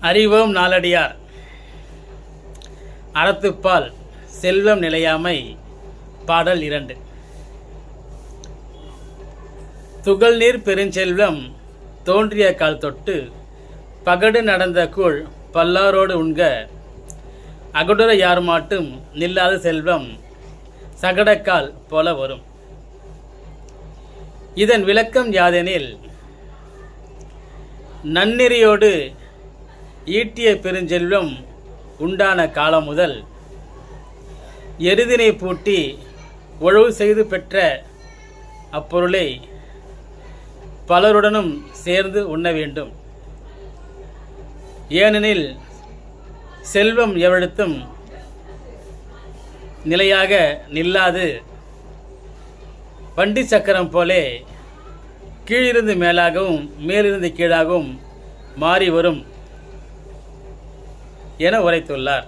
அறிவோம் நாலடியார். அறத்துப்பால் செல்வம் நிலையாமை. பாடல் 2. துகள்நீர் பெருஞ்செல்வம் தோன்றிய கால் தொட்டு பகடு நடந்த கூழ் பல்லாரோடு உண்க. அகடுற யார் மாட்டும் நில்லாத செல்வம் சகடக்கால் போல வரும். இதன் விளக்கம் யாதெனில், நன்னெறியோடு ஈட்டிய பெருஞ்செல்வம் உண்டான காலம் முதல் எருதினை பூட்டி உழவு செய்து பெற்ற அப்பொருளை பலருடனும் சேர்ந்து உண்ண வேண்டும். ஏனெனில் செல்வம் எவரிடத்தும் நிலையாக நில்லாது வண்டி சக்கரம் போலே கீழிருந்து மேலாகவும் மேலிருந்து கீழாகவும் மாறி வரும் என உரைத்துள்ளார்.